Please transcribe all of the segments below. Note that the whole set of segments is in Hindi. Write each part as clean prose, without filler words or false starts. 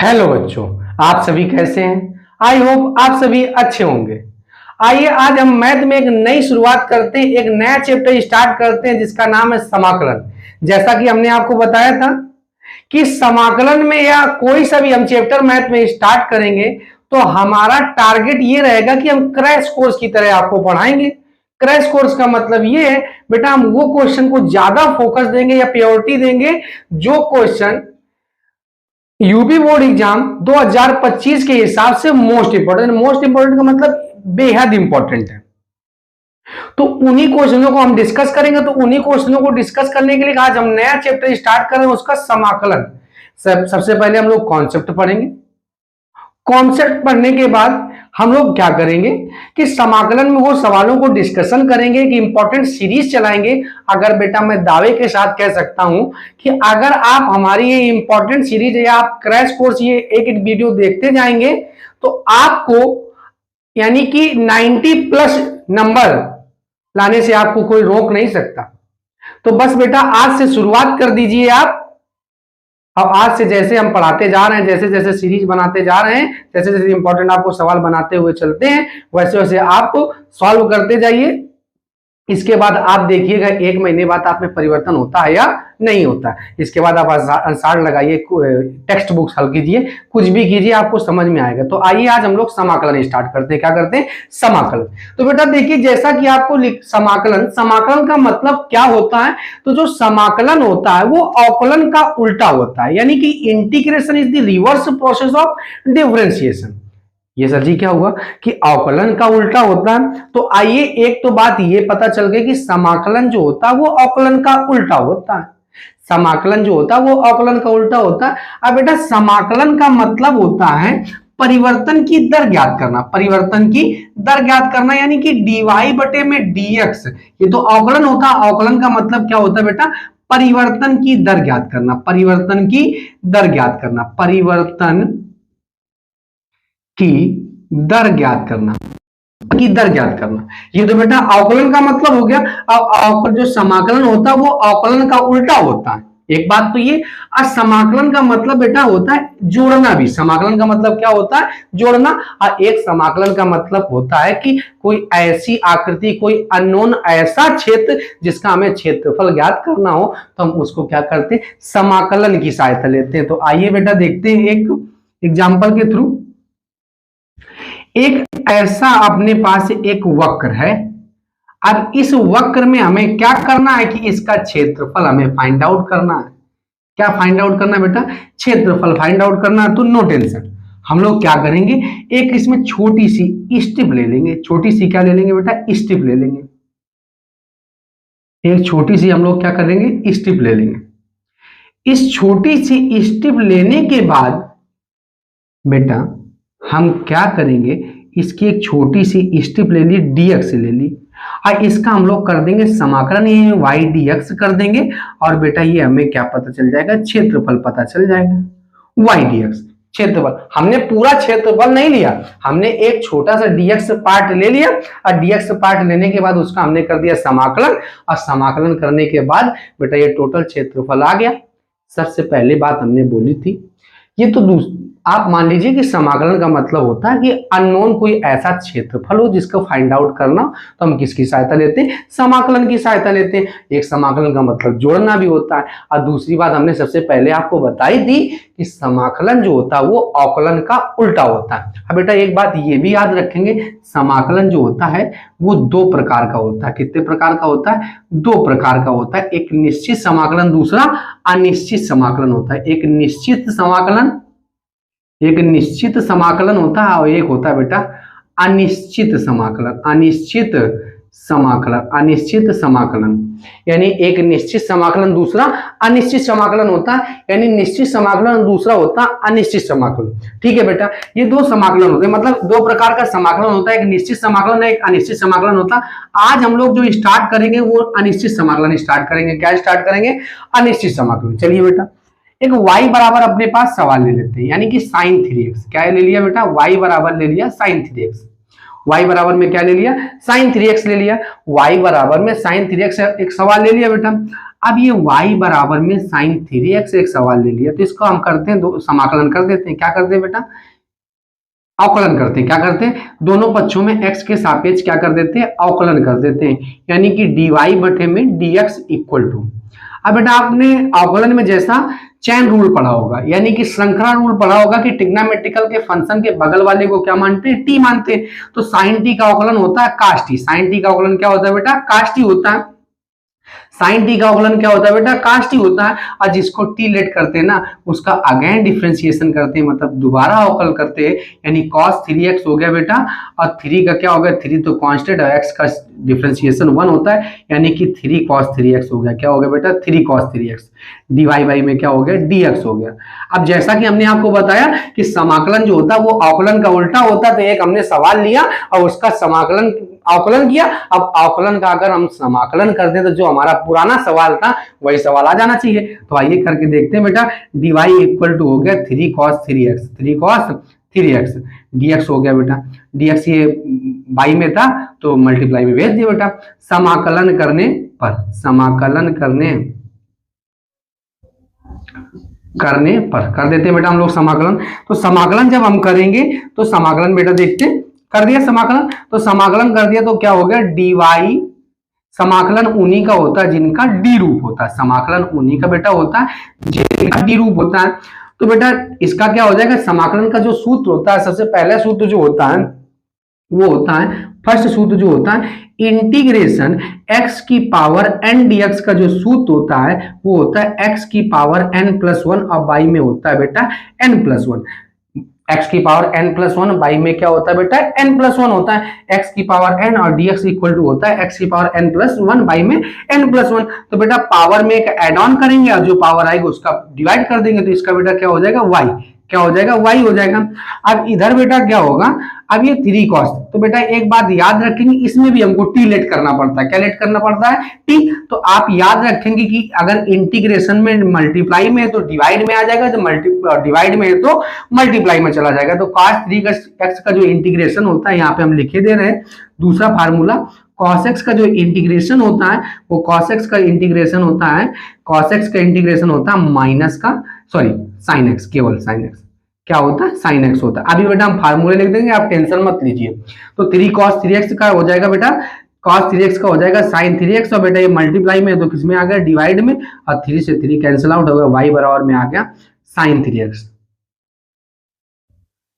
हेलो बच्चों, आप सभी कैसे हैं? आई होप आप सभी अच्छे होंगे। आइए आज हम मैथ में एक नई शुरुआत करते हैं, एक नया चैप्टर स्टार्ट करते हैं जिसका नाम है समाकलन। जैसा कि हमने आपको बताया था कि समाकलन में या कोई सा भी हम चैप्टर मैथ में स्टार्ट करेंगे तो हमारा टारगेट ये रहेगा कि हम क्रैश कोर्स की तरह आपको पढ़ाएंगे। क्रैश कोर्स का मतलब ये है बेटा, हम वो क्वेश्चन को ज्यादा फोकस देंगे या प्रायोरिटी देंगे जो क्वेश्चन यूपी बोर्ड एग्जाम 2025 के हिसाब से मोस्ट इंपोर्टेंट का मतलब बेहद इंपॉर्टेंट है। तो उन्हीं क्वेश्चनों को हम डिस्कस करेंगे। तो उन्हीं क्वेश्चनों को डिस्कस करने के लिए आज हम नया चैप्टर स्टार्ट कर रहे हैं, उसका समाकलन। सबसे पहले हम लोग कॉन्सेप्ट पढ़ेंगे। कॉन्सेप्ट पढ़ने के बाद हम लोग क्या करेंगे कि समाकलन में वो सवालों को डिस्कशन करेंगे कि इंपॉर्टेंट सीरीज चलाएंगे। अगर बेटा मैं दावे के साथ कह सकता हूं कि अगर आप हमारी ये इंपॉर्टेंट सीरीज या आप क्रैश कोर्स ये एक एक वीडियो देखते जाएंगे तो आपको यानी कि 90 प्लस नंबर लाने से आपको कोई रोक नहीं सकता। तो बस बेटा आज से शुरुआत कर दीजिए आप। अब आज से जैसे हम पढ़ाते जा रहे हैं, जैसे जैसे सीरीज बनाते जा रहे हैं, जैसे जैसे इंपॉर्टेंट आपको सवाल बनाते हुए चलते हैं, वैसे वैसे आप सॉल्व करते जाइए। इसके बाद आप देखिएगा 1 महीने बाद आप में परिवर्तन होता है या नहीं होता है। इसके बाद आप आंसर लगाइए, टेक्स्ट बुक्स हल कीजिए, कुछ भी कीजिए, आपको समझ में आएगा। तो आइए आज हम लोग समाकलन स्टार्ट करते हैं। क्या करते हैं? समाकलन। तो बेटा देखिए, जैसा कि आपको समाकलन का मतलब क्या होता है। तो जो समाकलन होता है वो अवकलन का उल्टा होता है, यानी कि integration is the reverse process of differentiation. ये सर जी क्या हुआ कि अवकलन का उल्टा होता है। तो आइए एक तो बात ये पता चल गई कि समाकलन जो होता है वो अवकलन का उल्टा होता है। समाकलन जो होता है वो अवकलन का उल्टा होता है। अब बेटा समाकलन का मतलब होता है परिवर्तन की दर ज्ञात करना। परिवर्तन की दर ज्ञात करना यानी कि dy बटे में dx। ये तो अवकलन होता है। अवकलन का मतलब क्या होता है बेटा? परिवर्तन की दर ज्ञात करना। परिवर्तन की दर ज्ञात करना। परिवर्तन की दर ज्ञात करना। की दर ज्ञात करना, ये तो बेटा अवकलन का मतलब हो गया। अब जो समाकलन होता है वो अवकलन का उल्टा होता है। एक बात तो ये। समाकलन का मतलब बेटा होता है जोड़ना भी। समाकलन का मतलब क्या होता है? जोड़ना। और एक समाकलन का मतलब होता है कि कोई ऐसी आकृति, कोई अननोन ऐसा क्षेत्र जिसका हमें क्षेत्रफल ज्ञात करना हो तो हम उसको क्या करते हैं? समाकलन की सहायता लेते हैं। तो आइए बेटा देखते हैं एक एग्जाम्पल के थ्रू। एक ऐसा अपने पास एक वक्र है। अब इस वक्र में हमें क्या करना है कि इसका क्षेत्रफल हमें फाइंड आउट करना है। क्या फाइंड आउट करना है बेटा? क्षेत्रफल फाइंड आउट करना है। तो नो टेंशन, हम लोग क्या करेंगे, एक इसमें छोटी सी स्ट्रिप ले लेंगे। छोटी सी क्या ले लेंगे बेटा? स्ट्रिप ले लेंगे। एक छोटी सी हम लोग क्या करेंगे? स्ट्रिप ले लेंगे। इस छोटी सी स्ट्रिप लेने के बाद बेटा हम क्या करेंगे, इसकी एक छोटी सी स्ट्रिप ले ली, dx ले ली, और इसका हम लोग कर देंगे समाकलन, ये y dx कर देंगे। और बेटा ये हमें क्या पता चल जाएगा? क्षेत्रफल पता चल जाएगा। y dx क्षेत्रफल। हमने पूरा क्षेत्रफल नहीं लिया, हमने एक छोटा सा dx पार्ट ले लिया। और dx पार्ट लेने के बाद उसका हमने कर दिया समाकलन। और समाकलन करने के बाद बेटा ये टोटल क्षेत्रफल आ गया। सबसे पहले बात हमने बोली थी, ये तो आप मान लीजिए कि समाकलन का मतलब होता है कि अननोन कोई ऐसा क्षेत्रफल हो जिसको फाइंड आउट करना, तो हम किसकी सहायता लेते हैं? समाकलन की सहायता लेते हैं। एक समाकलन का मतलब जोड़ना भी होता है। और दूसरी बात हमने सबसे पहले आपको बताई थी कि समाकलन जो होता है वो अवकलन का उल्टा होता है। अब बेटा एक बात ये भी याद रखेंगे, समाकलन जो होता है वो 2 प्रकार का होता है। कितने प्रकार का होता है? 2 प्रकार का होता है। एक निश्चित समाकलन, दूसरा अनिश्चित समाकलन होता है। एक निश्चित समाकलन होता है और एक होता है बेटा अनिश्चित समाकलन। अनिश्चित समाकलन यानी एक निश्चित समाकलन, दूसरा अनिश्चित समाकलन होता है। यानी निश्चित समाकलन, दूसरा होता है अनिश्चित समाकलन। ठीक है बेटा, ये 2 समाकलन होते हैं, मतलब 2 प्रकार का समाकलन होता है। एक निश्चित समाकलन है, एक अनिश्चित समाकलन होता है। आज हम लोग जो स्टार्ट करेंगे वो अनिश्चित समाकलन स्टार्ट करेंगे। क्या स्टार्ट करेंगे? अनिश्चित समाकलन। चलिए बेटा एक y बराबर अपने पास सवाल ले लेते हैं, यानी कि sin 3x। क्या ले लिया बेटा? y बराबर ले लिया sin 3x। y बराबर में क्या ले लिया, साइन 3x ले लिया, y बराबर में साइन 3x एक सवाल ले लिया बेटा। अब ये y बराबर में साइन 3x एक सवाल ले लिया, तो इसको हम करते हैं समाकलन कर देते हैं। क्या करते हैं बेटा, अवकलन करते हैं। क्या करते हैं, दोनों पक्षों में x के सापेक्ष क्या कर देते हैं, अवकलन कर देते हैं, यानी कि dy बटे में dx इक्वल टू। अब बेटा आपने अवकलन में जैसा चैन रूल पढ़ा होगा, यानी कि श्रृंखला रूल पढ़ा होगा कि ट्रिग्नोमेट्रिकल के फंक्शन के बगल वाले को क्या मानते हैं, टी मानते हैं। तो साइन टी का अवकलन होता है कास टी। साइन टी का अवकलन क्या होता है बेटा, कास टी होता है। साइन टी का अवकलन क्या होता है बेटा, कास टी होता है। और जिसको टी लेट करते हैं ना, उसका अगेन डिफरेंशिएशन करते हैं, मतलब दोबारा अवकल करते हैं, यानी cos 3x हो गया बेटा। और 3 का क्या हो गया, 3 तो कांस्टेंट है, x का डिफरेंशिएशन 1 होता है, यानी कि 3 cos 3x हो गया। क्या हो गया बेटा, 3 cos 3x। dy बाई में क्या हो गया, dx हो गया। अब जैसा कि हमने आपको बताया कि समाकलन जो होता है वो अवकलन का उल्टा होता है, तो एक हमने सवाल लिया और उसका समाकलन अवकलन किया। अब अवकलन का अगर हम समाकलन कर दें तो जो हमारा पुराना सवाल था वही सवाल आ जाना चाहिए। तो आइए करके देखते हैं बेटा। dy इक्वल टू हो गया 3 cos 3x, 3 cos 3x, dx हो गया बेटा। dx ये बाई में था तो मल्टीप्लाई में भेज दिया बेटा। समाकलन करने पर, समाकलन करने पर कर देते हैं बेटा हम लोग समाकलन। तो समाकलन जब हम करेंगे तो समाकलन बेटा देखते हैं, कर दिया समाकलन, तो समाकलन कर दिया तो क्या हो गया, dy। समाकलन उन्हीं का होता है जिनका डी रूप होता है, समाकलन उन्हीं का बेटा होता है जिनका डी रूप होता है। तो बेटा इसका क्या हो जाएगा, समाकलन का जो सूत्र होता है, सबसे पहला सूत्र जो होता है वो होता है, फर्स्ट सूत्र जो होता है इंटीग्रेशन x की पावर n dx का जो सूत्र होता है वो होता है x की पावर n+1 और y में होता है बेटा n+1। x की पावर n+1 y में क्या होता है बेटा, n+1 होता है। x की पावर n और dx इक्वल टू होता है x की पावर n+1 y में n+1। तो बेटा पावर में एक एड ऑन करेंगे और जो पावर आएगा उसका डिवाइड कर देंगे, तो इसका बेटा क्या हो जाएगा, y। क्या हो जाएगा, y हो जाएगा। अब इधर बेटा क्या होगा, अब ये 3 cos, तो बेटा एक बात याद रखेंगे, इसमें भी हमको t लेट करना पड़ता है। क्या लेट करना पड़ता है, t। तो आप याद रखेंगे कि अगर इंटीग्रेशन में मल्टीप्लाई में है तो डिवाइड में आ जाएगा, तो डिवाइड में है तो मल्टीप्लाई में चला जाएगा। तो cos 3x का जो इंटीग्रेशन होता है, यहाँ पे हम लिखे दे रहे हैं दूसरा फार्मूला, cos x का जो इंटीग्रेशन होता है वो cos x का इंटीग्रेशन होता है, cos x का इंटीग्रेशन होता है माइनस का, सॉरी sin x, केवल sin x क्या होता है, sin x होता है। अभी बेटा हम फार्मूले लिख देंगे, आप टेंशन मत लीजिए। तो 3 cos 3x का हो जाएगा बेटा, cos 3x का हो जाएगा sin 3x, और बेटा ये मल्टीप्लाई में तो किसमें आ गया, डिवाइड में, और 3 से 3 कैंसिल आउट हो गया, y बराबर में आ गया sin 3x।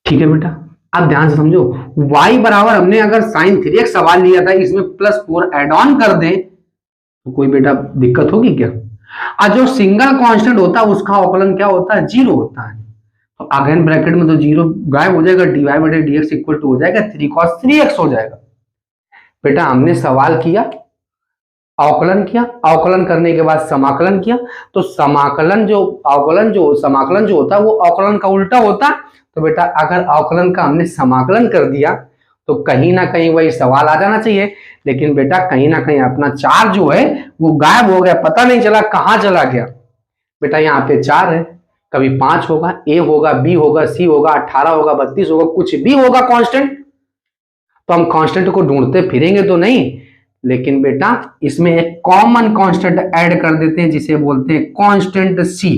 ठीक है बेटा, अब ध्यान से समझो, y बराबर हमने अगर sin 3x सवाल लिया था, इसमें +4 एड ऑन कर दें तो कोई बेटा दिक्कत होगी क्या। और जो सिंगल कांस्टेंट होता है उसका अवकलन क्या होता है, 0 होता है। तो अगेन ब्रैकेट में तो 0 गायब हो जाएगा, dy बटे dx इक्वल टू हो जाएगा 3 cos 3x हो जाएगा। बेटा हमने सवाल किया, अवकलन किया, अवकलन करने के बाद समाकलन किया, तो समाकलन जो समाकलन जो होता है वो अवकलन का उल्टा होता है। तो बेटा अगर अवकलन का हमने समाकलन कर दिया तो कहीं ना कहीं वही सवाल आ जाना चाहिए, लेकिन बेटा कहीं ना कहीं अपना 4 जो है वो गायब हो गया, पता नहीं चला कहाँ चला गया। बेटा यहाँ पे 4 है, कभी 5 होगा, a होगा, b होगा, c होगा, 18 होगा, 32 होगा, कुछ भी होगा कांस्टेंट। तो हम कांस्टेंट को ढूंढते फिरेंगे तो नहीं, लेकिन बेटा इसमें एक कॉमन कांस्टेंट ऐड कर देते हैं जिसे बोलते हैं कांस्टेंट c।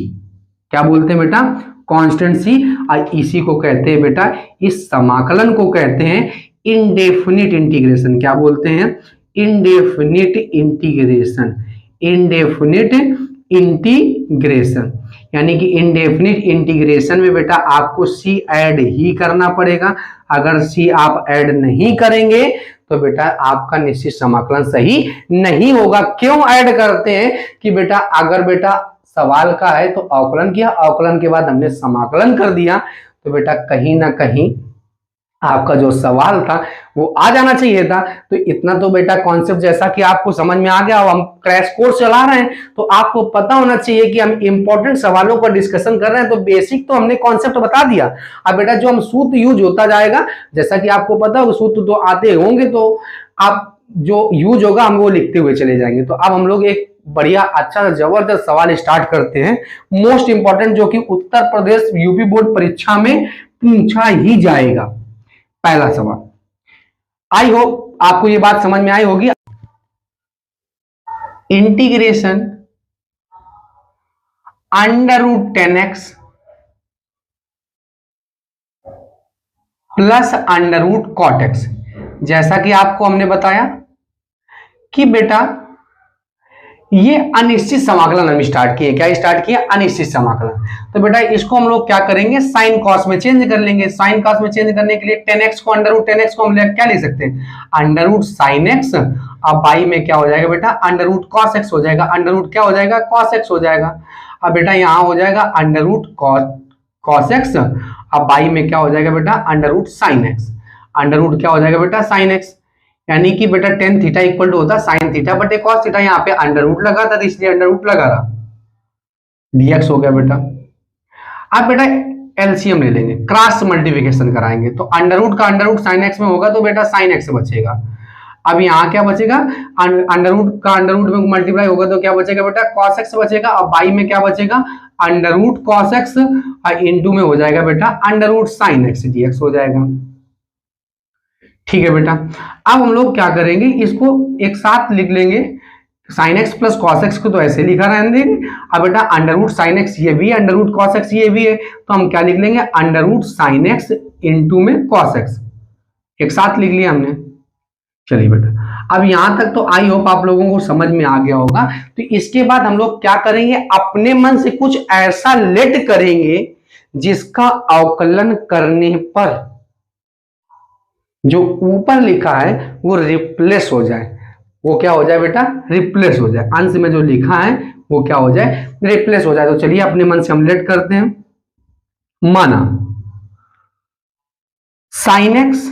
क्या बोलते हैं बेटा, कांस्टेंट c। और इसी को कहते हैं बेटा, इस समाकलन को कहते हैं इनडेफिनिट इंटीग्रेशन। क्या बोलते हैं, इनडेफिनिट इंटीग्रेशन, इनडेफिनिट इंटीग्रेशन। यानी कि इनडेफिनिट इंटीग्रेशन में बेटा आपको c ऐड ही करना पड़ेगा। अगर c आप ऐड नहीं करेंगे तो बेटा आपका निश्चित समाकलन सही नहीं होगा। क्यों ऐड करते हैं कि बेटा अगर बेटा सवाल का है तो अवकलन किया, अवकलन के बाद हमने समाकलन कर दिया, तो बेटा कहीं ना कहीं आपका जो सवाल था वो आ जाना चाहिए था। तो इतना तो बेटा कॉन्सेप्ट जैसा कि आपको समझ में आ गया, और हम क्रैश कोर्स चला रहे हैं तो आपको पता होना चाहिए कि हम इंपॉर्टेंट सवालों पर डिस्कशन कर रहे हैं। तो बेसिक तो हमने कॉन्सेप्ट बता दिया। अब बेटा जो हम सूत्र यूज होता जाएगा, जैसा कि आपको पता है सूत्र तो आते होंगे, तो आप जो यूज होगा हम वो लिखते हुए चले जाएंगे। तो अब हम लोग एक बढ़िया अच्छा जबरदस्त सवाल स्टार्ट करते हैं, मोस्ट इंपॉर्टेंट, जो कि उत्तर प्रदेश यूपी बोर्ड परीक्षा में पूछा ही जाएगा। पहला सवाल, आई होप आपको ये बात समझ में आई होगी। Integration under root 10x plus under root cot x. जैसा कि आपको हमने बताया कि बेटा ये अनिश्चित समाकलन हम स्टार्ट किए। क्या स्टार्ट किया? अनिश्चित समाकलन। तो बेटा इसको हम लोग क्या करेंगे? साइन कॉस में चेंज कर लेंगे। साइन कॉस में चेंज करने के लिए 10x को अंडर रूट 10x को हम क्या ले सकते हैं? Under root sine x. अब बाई में क्या हो जाएगा बेटा? अंडर रूट कॉस एक्स हो जाएगा। अंडर रूट क्या हो जाएगा? कॉस एक्स हो जाएगा। अब बेटा यहां हो जाएगा अंडर रूट कॉस एक्स। अब बाई में क्या हो जाएगा बेटा? Under root sine x. Under root क्या हो जाएगा बेटा? Sine x. यानी कि बेटा टेन थीटा इक्वल टू होता है साइन थीटा बटे कॉस थीटा। यहाँ पे अंडर रूट लगा था तो इसलिए अंडर रूट लगा रहा, डीएक्स हो गया बेटा। अब बेटा एलसीएम ले लेंगे, क्रॉस मल्टीप्लिकेशन कराएंगे तो अंडर रूट का अंडर रूट साइन एक्स में होगा तो बेटा साइन एक्स बचेगा। अब यहाँ क्या बचेगा? अंडर रूट का अंडर रूट में मल्टीप्लाई होगा तो क्या बचेगा बेटा? कॉस एक्स बचेगा। अब बाई में क्या बचेगा? Under root cos x into में हो जाएगा बेटा under root sine x d x हो जाएगा। ठीक है बेटा। अब हम लोग क्या करेंगे? इसको एक साथ लिख लेंगे। Sine x plus cos x को तो ऐसे लिखा रहने देंगे। अब बेटा अंडर रूट साइन एक्स ये भी है, अंडर रूट कॉस एक्स ये भी है, तो हम क्या लिख लेंगे? Under root sine x into में कॉस एक्स। एक साथ लिख लिया हमने। चलिए बेटा अब यहां तक तो आई होप आप लोगों को समझ में आ गया होगा। तो इसके बाद हम लोग क्या करेंगे? अपने मन से कुछ ऐसा लेट करेंगे जिसका अवकलन करने पर जो ऊपर लिखा है वो रिप्लेस हो जाए। वो क्या हो जाए बेटा? रिप्लेस हो जाए। अंश में जो लिखा है वो क्या हो जाए? रिप्लेस हो जाए। तो चलिए अपने मन से हम लेट करते हैं। माना साइन एक्स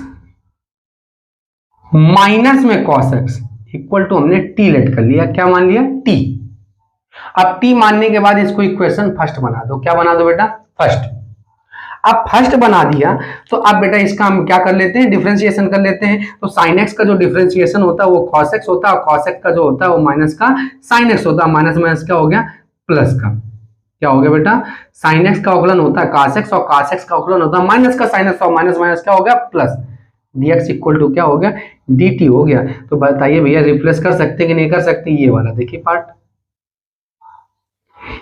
माइनस में कॉस एक्स इक्वल टू हमने टी लेट कर लिया। क्या मान लिया? टी। अब टी मानने के बाद इसको इक्वेशन फर्स्ट बना दो। क्या बना दो बेटा? फर्स्ट। अब फर्स्ट बना दिया तो अब बेटा इसका हम क्या कर लेते हैं? डिफरेंशिएशन कर लेते हैं। तो साइन एक्स का जो डिफरेंशिएशन होता है वो कॉस एक्स होता है और कॉस एक्स का जो होता है वो माइनस का साइन एक्स होता है। माइनस माइनस क्या हो गया? प्लस का। क्या हो गया बेटा? साइन एक्स का अवकलन होता है कॉस एक्स और कॉस एक्स का अवकलन होता है माइनस का साइन एक्स और माइनस माइनस क्या हो गया? प्लस। dx इक्वल टू क्या हो गया? dt हो गया। तो बताइए भैया रिप्लेस कर सकते हैं कि नहीं कर सकते? ये वाला देखिए पार्ट।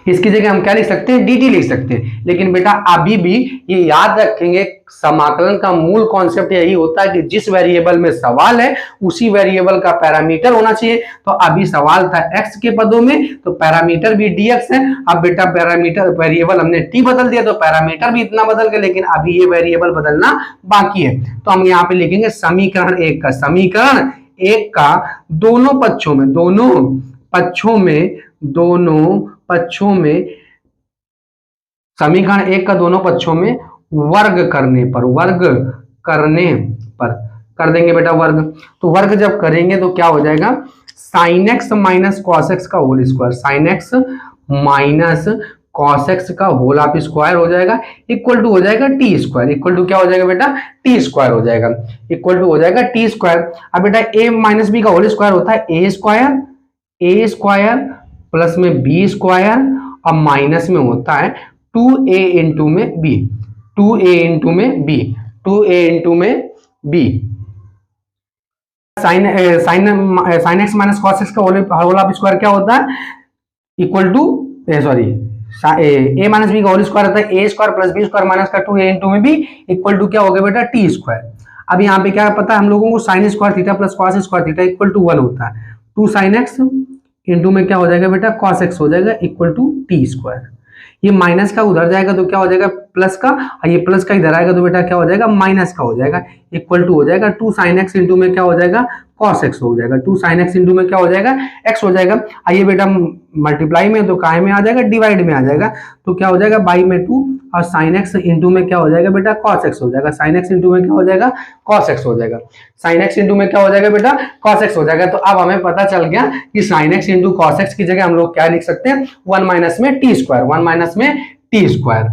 इसकी जगह हम क्या लिख सकते हैं? dt लिख सकते हैं। लेकिन बेटा अभी भी ये याद रखेंगे समाकलन का मूल कॉन्सेप्ट यही होता है कि जिस वेरिएबल में सवाल है उसी वेरिएबल का पैरामीटर होना चाहिए। तो अभी सवाल था x के पदों में तो पैरामीटर भी dx है। अब बेटा पैरामीटर वेरिएबल हमने t बदल दिया तो पैरामीटर भी इतना बदल गया, लेकिन अभी ये वेरिएबल बदलना बाकी है। तो हम यहाँ पे लिखेंगे समीकरण एक का, समीकरण एक का दोनों पक्षों में समीकरण एक का दोनों पक्षों में वर्ग करने पर कर देंगे बेटा वर्ग। तो वर्ग जब करेंगे तो क्या हो जाएगा? Sine x minus cos x का whole square, sine x minus cos x का होल ऑफ स्क्वायर हो जाएगा इक्वल टू हो जाएगा टी स्क्वायर। इक्वल टू क्या हो जाएगा बेटा? टी स्क्वायर हो जाएगा। इक्वल टू हो जाएगा टी स्क्वायर। अब बेटा ए माइनस बी का होल स्क्वायर होता है ए स्क्वायर प्लस में बी स्क्वायर और माइनस में होता है 2a इंटू में बी, 2a इंटू में b. Sine x minus cos x का होल ऑफ स्क्वायर क्या होता है? Equal to sorry a minus b का होल स्क्वायर होता है a square plus b square minus का 2a इंटू में बी इक्वल टू क्या हो गया बेटा? T square. अब यहाँ पे क्या पता है हम लोगों को? Sine square theta plus cos square theta equal to 1 होता है। 2 साइन एक्स इंटू में क्या हो जाएगा बेटा? कॉस एक्स हो जाएगा इक्वल टू टी स्क्वायर। ये माइनस का उधर जाएगा तो क्या हो जाएगा? प्लस का, और ये प्लस का इधर आएगा तो बेटा क्या हो जाएगा? माइनस का हो जाएगा इक्वल टू हो जाएगा 2 साइन एक्स इंटू में क्या हो जाएगा? कॉस एक्स हो जाएगा। 2 साइन एक्स इंटू में क्या हो जाएगा? एक्स हो जाएगा। आइए बेटा मल्टीप्लाई में तो काय में आ जाएगा? डिवाइड में आ जाएगा। तो क्या हो जाएगा? बाई में 2 और साइन एक्स इंटू में क्या हो जाएगा बेटा? कॉस एक्स हो जाएगा। साइन एक्स इंटू में क्या हो जाएगा? कॉस एक्स हो जाएगा। साइन एक्स इंटू में क्या हो जाएगा बेटा? कॉस एक्स हो जाएगा। तो अब हमें पता चल गया कि sign x into cos x की जगह हम लोग क्या लिख सकते हैं? 1 माइनस में टी स्क्वायर, 1 माइनस में टी स्क्वायर,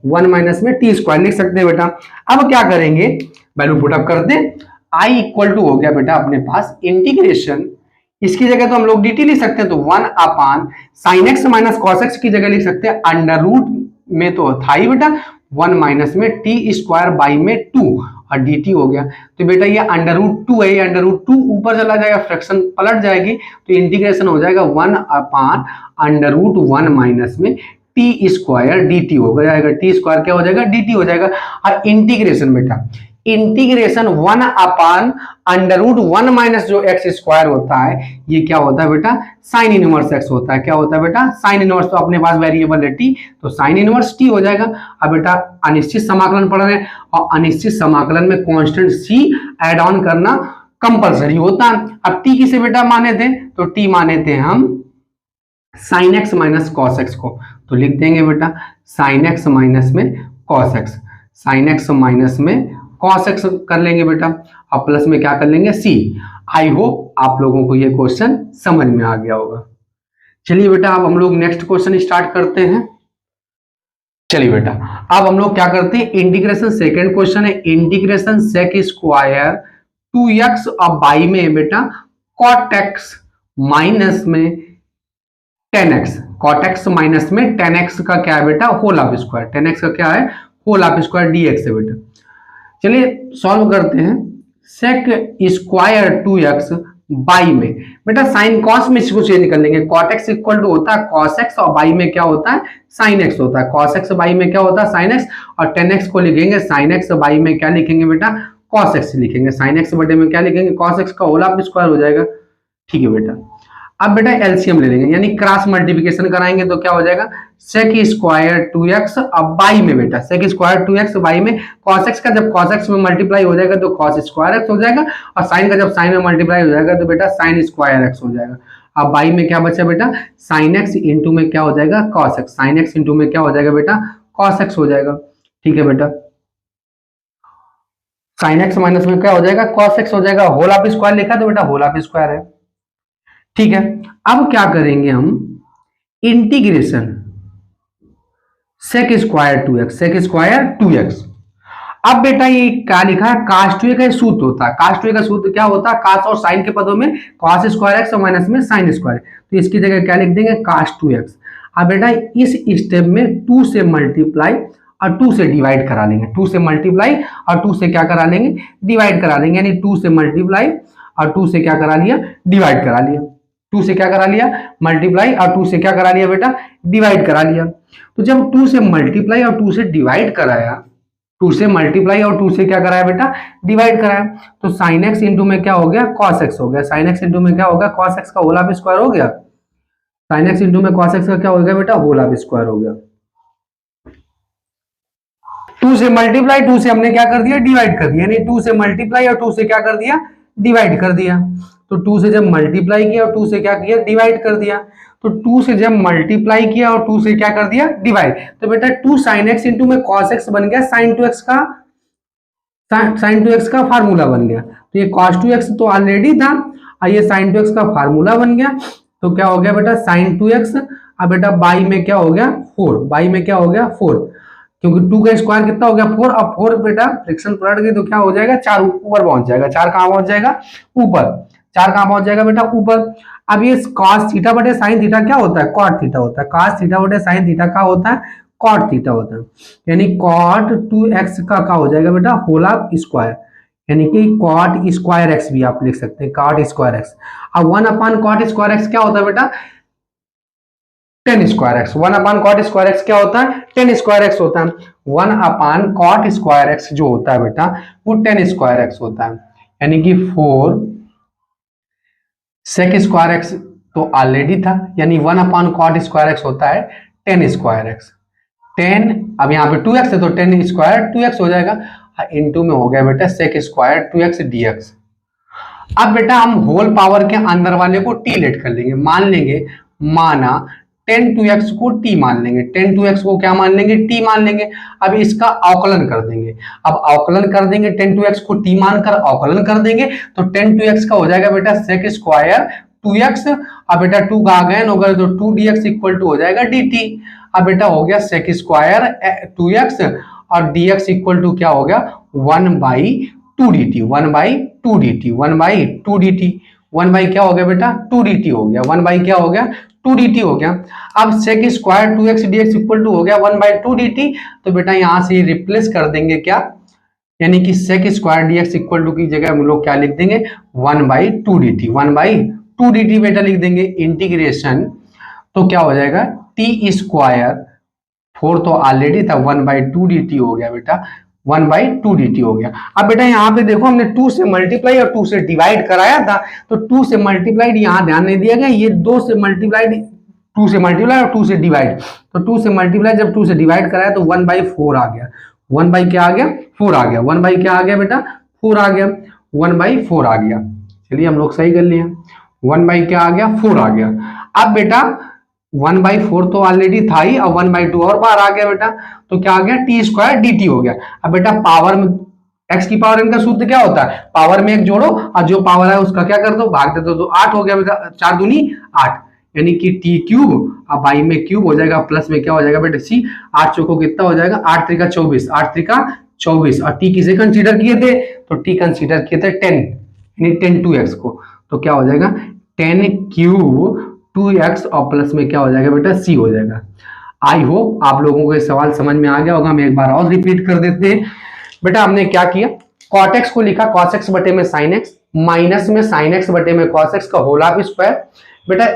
1 माइनस में टी स्क्वायर लिख सकते हैं बेटा। अब क्या करेंगे? वैल्यू पुट अप करते हैं। आई इक्वल टू हो गया बेटा अपने पास इंटीग्रेशन, इसकी जगह तो हम लोग dt लिख सकते हैं तो 1 अपान sign x minus cos x की जगह लिख सकते हैं अंडर रूट में तो था ही बेटा 1 माइनस में टी स्क्वायर बाई में 2 और dt हो गया। तो बेटा ये √2 है, ये √2 ऊपर चला जाएगा, फ्रैक्शन पलट जाएगी, तो इंटीग्रेशन हो जाएगा 1 अपान √1 माइनस में टी स्क्वायर dt हो जाएगा। टी स्क्वायर क्या हो जाएगा, dt हो जाएगा। और इंटीग्रेशन बेटा, इंटीग्रेशन 1 अपान √1 माइनस जो एक्स स्क्वायर होता है, ये क्या होता है बेटा, साइन इनवर्स एक्स होता है। क्या होता है बेटा, साइन इनवर्स। तो अपने पास वेरिएबल है टी, तो साइन इनवर्स टी हो जाएगा। अब बेटा अनिश्चित समाकलन पढ़ रहे हैं, और अनिश्चित समाकलन में कांस्टेंट सी ऐड ऑन करना कंपलसरी होता है। अब टी किसे बेटा माने थे, तो टी माने थे हम sign x minus cos x को, तो लिख देंगे बेटा साइन एक्स माइनस में cos x, sign x minus में कॉस एक्स कर लेंगे बेटा, और प्लस में क्या कर लेंगे सी। आई होप आप लोगों को ये क्वेश्चन समझ में आ गया होगा। चलिए बेटा अब हम लोग नेक्स्ट क्वेश्चन स्टार्ट करते हैं। चलिए बेटा अब हम लोग क्या करते हैं, इंटीग्रेशन सेकंड क्वेश्चन है, इंटीग्रेशन सेक स्क्वायर 2x और बाई में बेटा कॉट एक्स माइनस में 10x, कॉट एक्स माइनस में 10x का क्या है बेटा, होल ऑफ स्क्वायर, 10x का क्या है, होल ऑफ स्क्वायर dx है बेटा। चलिए सॉल्व करते हैं। सेक स्क्वायर 2x बाई में बेटा साइन कॉस में इसको चेंज कर लेंगे, कॉट एक्स इक्वल टू होता है कॉस एक्स और बाई में क्या होता है, साइन एक्स होता है। कॉस एक्स बाई में क्या होता है, साइन एक्स, और 10x को लिखेंगे साइन एक्स, बाई में क्या लिखेंगे बेटा, कॉस एक्स लिखेंगे। साइन एक्स बटे में क्या लिखेंगे, कॉस एक्स का होल ऑफ स्क्वायर हो जाएगा। ठीक है बेटा, अब बेटा एलसीएम ले लेंगे, यानी क्रॉस मल्टीप्लिकेशन कराएंगे, तो क्या हो जाएगा, सेक स्क्वायर 2x अब बाई में बेटा सेक स्क्वायर 2x बाई में cos x का जब cos x में मल्टीप्लाई हो जाएगा तो cos स्क्वायर x हो जाएगा, और साइन का जब साइन में मल्टीप्लाई हो जाएगा तो बेटा साइन स्क्वायर x हो जाएगा। अब बाई में क्या बचा बेटा, साइन x इंटू में क्या हो जाएगा, cos x, sine x into में क्या हो जाएगा बेटा, cos x हो जाएगा। ठीक है बेटा, साइन x माइनस में क्या हो जाएगा, cos x हो जाएगा। होल ऑफ स्क्वायर लिखा तो बेटा होल ऑफ स्क्वायर है। ठीक है, अब क्या करेंगे हम, integration sec square 2x, sec square 2x। अब बेटा ये क्या लिखा है, cos 2a का सूत्र होता है, cos 2a का सूत्र क्या होता है, cos और sin के पदों में cos स्क्वायर x और माइनस में sin स्क्वायर, तो इसकी जगह क्या लिख देंगे, cos 2x। अब बेटा इस स्टेप में 2 से मल्टीप्लाई और 2 से डिवाइड करा लेंगे, 2 से मल्टीप्लाई और 2 से क्या करा लेंगे, डिवाइड करा लेंगे, यानी 2 से मल्टीप्लाई और 2 से क्या करा लिया, डिवाइड करा लिया। 2 से क्या करा लिया, मल्टीप्लाई, और 2 से क्या करा लिया बेटा, डिवाइड करा लिया। तो जब 2 से मल्टीप्लाई और 2 से डिवाइड कराया, 2 से मल्टीप्लाई और 2 से क्या कराया बेटा, डिवाइड कराया, तो साइन एक्स इंटू में क्या हो गया, कॉस एक्स हो गया। साइन एक्स इंटू में क्या होगा, कॉस एक्स का होल ऑफ स्क्वायर हो गया। साइन एक्स इंटू में कॉस एक्स का क्या हो गया बेटा, होल ऑफ स्क्वायर हो गया। 2 से मल्टीप्लाई, 2 से हमने क्या कर दिया, डिवाइड कर दिया, यानी 2 से मल्टीप्लाई और 2 से क्या कर दिया, डिवाइड कर दिया। तो 2 से जब मल्टीप्लाई किया और 2 से क्या किया, डिवाइड कर दिया, तो 2 से जब मल्टीप्लाई किया और 2 से क्या कर दिया, डिवाइड, तो बेटा 2 sin x इंटू में cos x बन गया, sin 2x का फार्मूला बन गया। तो ये cos 2x तो ऑलरेडी था, और ये sin 2x का फार्मूला बन गया, तो क्या हो गया बेटा sin 2x। अब बेटा बाई में क्या हो गया, 4, बाई में क्या हो गया 4, क्योंकि 2 का स्क्वायर कितना हो गया 4, अब 4 बेटा फ्रैक्शन पलट गई तो क्या हो जाएगा, 4 ऊपर पहुंच जाएगा, 4 कहां पहुंच जाएगा, ऊपर, 4 कहां पहुंच जाएगा बेटा, ऊपर। अब ये cos थीटा बटे sin थीटा क्या होता है, cot थीटा होता है, cos थीटा बटे sin थीटा क्या होता है, cot थीटा होता है, यानी cot 2x का क्या हो जाएगा बेटा, होल ऑफ स्क्वायर, यानी कि cot स्क्वायर x भी आप लिख सकते हैं, cot स्क्वायर x। अब 1 अपान cot स्क्वायर x क्या होता है बेटा, tan स्क्वायर x। 1 अपान cot स्क्वायर x क्या होता है, tan स्क्वायर x होता है। 1 अपान cot स्क्वायर x जो होता है बेटा वो tan स्क्वायर x होता है, यानी कि 4 सेक स्क्वायर एक्स तो ऑलरेडी था, यानी 1 अपान कॉट स्क्वायर एक्स होता है tan स्क्वायर एक्स। 10 अब यहाँ पे 2x है तो tan स्क्वायर 2x हो जाएगा, इनटू में हो गया बेटा सेक स्क्वायर 2x dx। अब बेटा हम होल पावर के अंदर वाले को t लेट कर लेंगे, मान लेंगे, माना tan 2x को t मान लेंगे, tan 2x को क्या मान लेंगे, t मान लेंगे। अब इसका अवकलन कर देंगे, अब अवकलन कर देंगे, tan 2x को t मानकर अवकलन कर देंगे, तो tan 2x का हो जाएगा बेटा sec स्क्वायर 2x। अब बेटा 2 का आगे होगा तो 2 dx इक्वल टू हो जाएगा dt। अब बेटा हो गया sec स्क्वायर 2x और dx इक्वल टू क्या हो गया, 1/2 dt, 1/2 dt, 1/2 dt, 1 बाई क्या हो गया बेटा 2 dt हो गया, 1 बाई क्या हो गया 2 dt हो गया। अब sec square 2x dx equal to हो गया 1/2 dt। तो बेटा यहां से रिप्लेस कर देंगे क्या, यानी कि sec square dx equal to की जगह हम लोग क्या लिख देंगे 1/2 dt, 1/2 dt बेटा लिख देंगे। इंटीग्रेशन तो क्या हो जाएगा टी स्क्वायर, 4 तो ऑलरेडी था, 1/2 dt हो गया बेटा, 1/2 dt हो गया। अब बेटा यहाँ पे देखो हमने 2 से मल्टीप्लाई और 2 से डिवाइड कराया था, तो 2 से मल्टीप्लाइड यहाँ ध्यान नहीं दिया गया, ये 2 से मल्टीप्लाइड, 2 से मल्टीप्लाई और 2 से डिवाइड, तो 2 से मल्टीप्लाई जब 2 से डिवाइड कराया तो 1/4 आ गया, 1 बाई क्या आ गया 4 आ गया, 1 बाई क्या आ गया बेटा 4 आ गया, 1/4 आ गया। चलिए हम लोग सही कर लिए, 1 बाई क्या आ गया 4 आ गया। अब बेटा 1/4 तो ऑलरेडी था ही, और 1/2 और बार आ गया बेटा, तो क्या आ गया टी स्क्वायर डी टी हो गया। अब बेटा पावर में x की पावर n का सूत्र क्या होता है, पावर में एक जोड़ो और जो पावर है उसका क्या कर दो भाग दे दो, तो 8 हो गया बेटा, 4 दूनी 8, यानी कि टी क्यूब, अब बाई में क्यूब हो जाएगा, प्लस में क्या हो जाएगा बेटा सी, 8 चौको कितना हो जाएगा 8 त्रिका 24, 8 त्रिका 24, और टी किसे कंसीडर किए थे, तो टी कंसीडर किए थे 10, यानी 10 2x को, तो क्या हो जाएगा 10 क्यूब 2x और प्लस में क्या हो जाएगा बेटा c हो जाएगा। आई होप आप लोगों को ये सवाल समझ में आ गया होगा, हम एक बार और रिपीट कर देते हैं। बेटा हमने क्या किया, cot x को लिखा cos x बटे में sin x, माइनस में sin x बटे में cos x का होल हाफ स्क्वायर। बेटा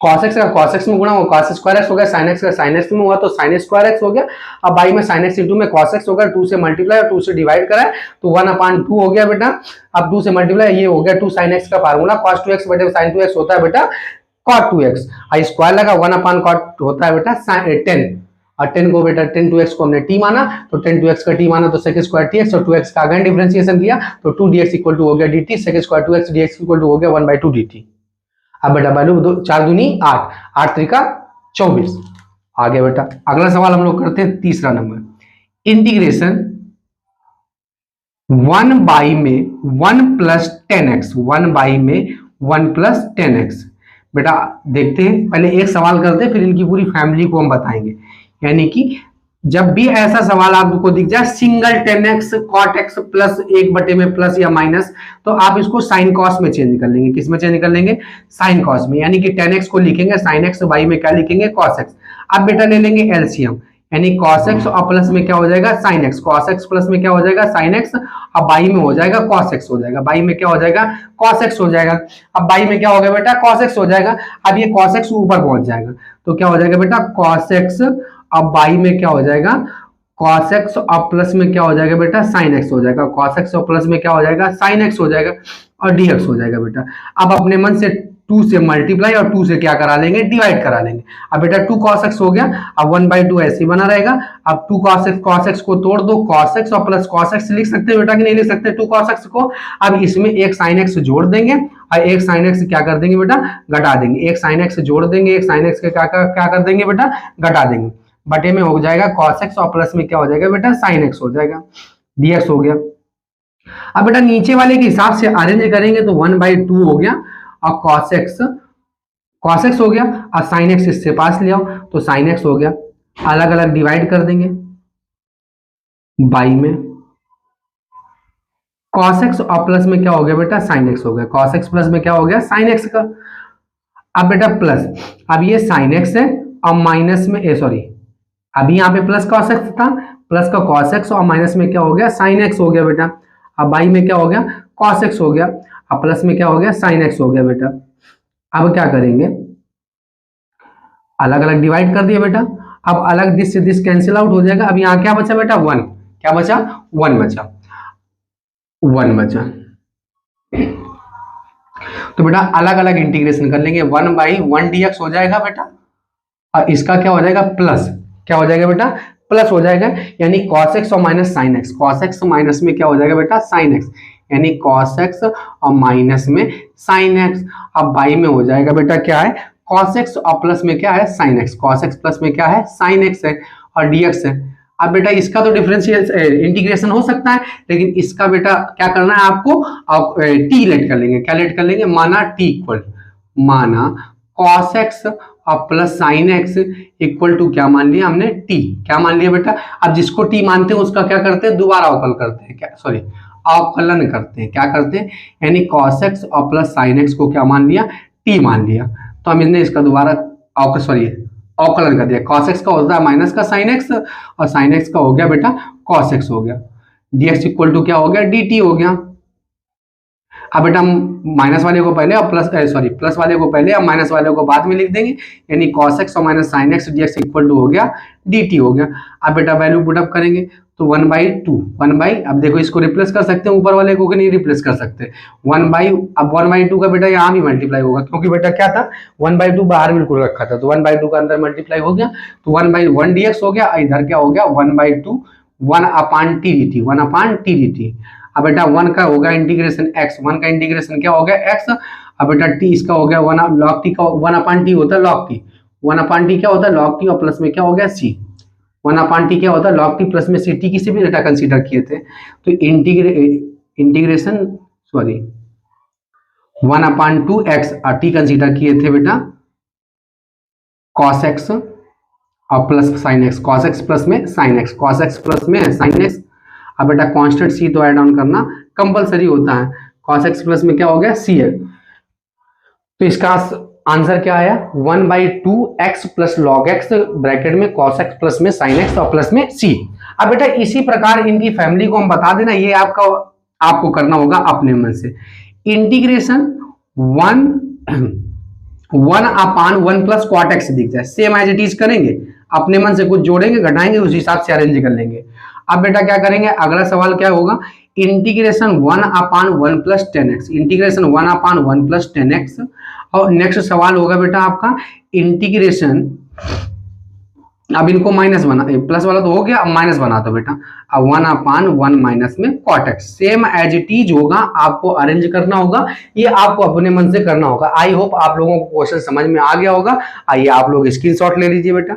cos x का cos x में गुणा हुआ cos स्क्वायर x हो गया, sin x का sin x में हुआ तो sin स्क्वायर x हो गया। अब बाई में sin x इंटू में cos x हो गया, 2 से मल्टीप्लाई और 2 से डिवाइड करा है तो 1/2 हो गया बेटा। अब 2 से मल्टीप्लाई ये हो गया 2 sin x का फार्मूला, cos 2x बटे sin 2x होता है बेटा cot 2x, आई स्क्वायर लगा 1/cot होता है बेटा 10, और 10 को बेटा 10 2x को हमने t माना, तो 10 2x का t माना तो sec स्क्वायर tx, और 2x का अगेन डिफरेंशिएशन किया तो 2 dx इक्वल टू हो गया dt, sec square 2x dx equal to हो गया 1/2 dt। अब बेटा वैल्यू 4 दूनी 8, 8 त्रिका 24 आ गया बेटा। अगला सवाल हम लोग करते हैं तीसरा नंबर, इंटीग्रेशन 1 बाई में 1 प्लस 10x, 1 बाई में 1 प्लस 10x। बेटा देखते हैं, पहले एक सवाल करते हैं फिर इनकी पूरी फैमिली को हम बताएंगे। यानी कि जब भी ऐसा सवाल आपको दिख जाए single 10x cot x plus 1 बटे में प्लस या माइनस, तो आप इसको साइन कॉस में चेंज कर लेंगे, किस में चेंज कर लेंगे साइन कॉस में, यानी कि 10x को लिखेंगे sin x, बाई में क्या लिखेंगे cos x। अब बेटा ले लेंगे एलसीएम, यानी cos x और प्लस में क्या हो जाएगा sin x, cos x plus में क्या हो जाएगा sin x, अब बाई में हो जाएगा cos x हो जाएगा, बाई में क्या हो जाएगा cos x हो जाएगा। अब बाई में क्या हो गया बेटा cos x हो जाएगा, अब ये cos x ऊपर पहुंच जाएगा तो क्या हो जाएगा बेटा cos x, अब बाई में क्या हो जाएगा cos x और प्लस में क्या हो जाएगा बेटा sin x हो जाएगा, cos x और प्लस में क्या हो जाएगा sin x हो जाएगा और dx हो जाएगा बेटा। अब अपने मन से 2 से मल्टीप्लाई और 2 से क्या करा लेंगे डिवाइड करा लेंगे। अब बेटा 2 cos x हो गया, अब 1/2 ऐसे ही बना रहेगा। अब 2 cos x को तोड़ दो, cos x और प्लस cos x लिख सकते हैं बेटा कि नहीं लिख सकते 2 cos x को। अब इसमें एक sin x जोड़ देंगे और एक sin x क्या कर देंगे बेटा घटा देंगे, एक sin x जोड़ देंगे, एक sin x के क्या कर देंगे बेटा घटा देंगे, बटे में हो जाएगा cos x और प्लस में क्या हो जाएगा बेटा sin x हो जाएगा, dx हो गया। अब बेटा नीचे वाले के हिसाब से अरेंज करेंगे तो 1/2 हो गया और cos x हो गया और sin x इससे पास ले आओ तो sin x हो गया, अलग अलग डिवाइड कर देंगे, बाई में cos x और प्लस में क्या हो गया बेटा sin x हो गया, cos x प्लस में क्या हो गया sin x का। अब बेटा प्लस, अब ये sin x है और माइनस में सॉरी अभी यहाँ पे प्लस cos x था, प्लस का cos x और माइनस में क्या हो गया sin x हो गया बेटा। अब बाई में क्या हो गया cos x हो गया, अब प्लस में क्या हो गया sin x हो गया बेटा। अब क्या करेंगे अलग अलग डिवाइड कर दिया बेटा, अब अलग दिस से दिस कैंसिल आउट हो जाएगा। अब यहाँ क्या बचा बेटा 1, क्या बचा 1 बचा, 1 बचा। तो बेटा अलग अलग इंटीग्रेशन कर लेंगे, 1/1 dx हो जाएगा बेटा और इसका क्या हो जाएगा प्लस, क्या हो जाएगा बेटा प्लस हो जाएगा, यानी cos x और minus sin x, cos x minus में क्या हो जाएगा बेटा sin x, यानी cos x और माइनस में sin x। अब बाई में हो जाएगा बेटा क्या है cos x और प्लस में क्या है sin x, cos x plus में क्या है sin x है और dx है। अब बेटा इसका तो डिफरेंशियल इंटीग्रेशन हो सकता है, लेकिन इसका बेटा क्या करना है आपको, t लेट कर लेंगे, क्या लेट कर लेंगे माना t इक्वल, माना cos x और plus sine x equal to क्या मान लिया हमने t, क्या मान लिया बेटा। अब जिसको t मानते हैं उसका क्या करते हैं दोबारा अवकल करते हैं, क्या सॉरी अवकलन करते हैं, क्या करते हैं, यानी cos x और प्लस साइन एक्स को क्या मान लिया t मान लिया। तो हम इसने इसका दोबारा अवकलन कर दिया। cos x का होता है माइनस का sin x, और sin x का हो गया बेटा cos x हो गया। dx इक्वल टू क्या हो गया, dt हो गया। अब बेटा हम माइनस वाले को पहले और प्लस वाले को पहले और माइनस वाले को बाद में लिख देंगे, यानी cos x और minus sin x dx equal to हो गया dt हो गया। अब बेटा वैल्यू पुटअप करेंगे तो 1/2 अब देखो इसको रिप्लेस कर सकते हैं ऊपर वाले को कि नहीं रिप्लेस कर सकते। अब 1/2 का बेटा यहाँ भी मल्टीप्लाई होगा, क्योंकि बेटा क्या था 1/2 बाहर बिल्कुल रखा था, तो 1/2 का अंदर मल्टीप्लाई हो गया, तो 1/1 dx हो गया। इधर क्या हो गया 1/2 1/t dt। अब बेटा 1 का होगा इंटीग्रेशन x, 1 का इंटीग्रेशन क्या हो गया x। अब बेटा t इसका हो गया 1 log t का 1/t होता है log t, 1/t क्या होता है log t, और प्लस में क्या हो गया c, 1/t क्या होता है log t प्लस में c। t किसी भी डेटा कंसीडर किए थे तो इंटीग्रेशन 1/2x और t कंसीडर किए थे बेटा cos x और plus sin x, cos x plus में sin x, cos x plus में sin x। अब बेटा कांस्टेंट c तो ऐड ऑन करना कंपलसरी होता है, cos x प्लस में क्या हो गया c है, तो इसका आंसर क्या आया 1/2x plus log x bracket में cos x प्लस में sin x और प्लस में c। अब बेटा इसी प्रकार इनकी फैमिली को हम बता देना, ये आपको करना होगा अपने मन से। इंटीग्रेशन 1/1 प्लस cot x दिख जाए, सेम एज इट इज करेंगे, अपने मन से कुछ जोड़ेंगे घटाएंगे उस हिसाब से अरेंज कर लेंगे। अब बेटा क्या करेंगे, अगला सवाल क्या होगा, integration 1/1 plus 10x, integration 1/1 plus 10x। और नेक्स्ट सवाल होगा बेटा आपका इंटीग्रेशन, अब इनको माइनस बना, प्लस वाला तो हो गया, अब माइनस बना दो बेटा, अब 1/1 माइनस में cot x, same as it is होगा, आपको अरेंज करना होगा, ये आपको अपने मन से करना होगा। आई होप आप लोगों को क्वेश्चन समझ में आ गया होगा। आइए आप लोग स्क्रीनशॉट ले लीजिए बेटा।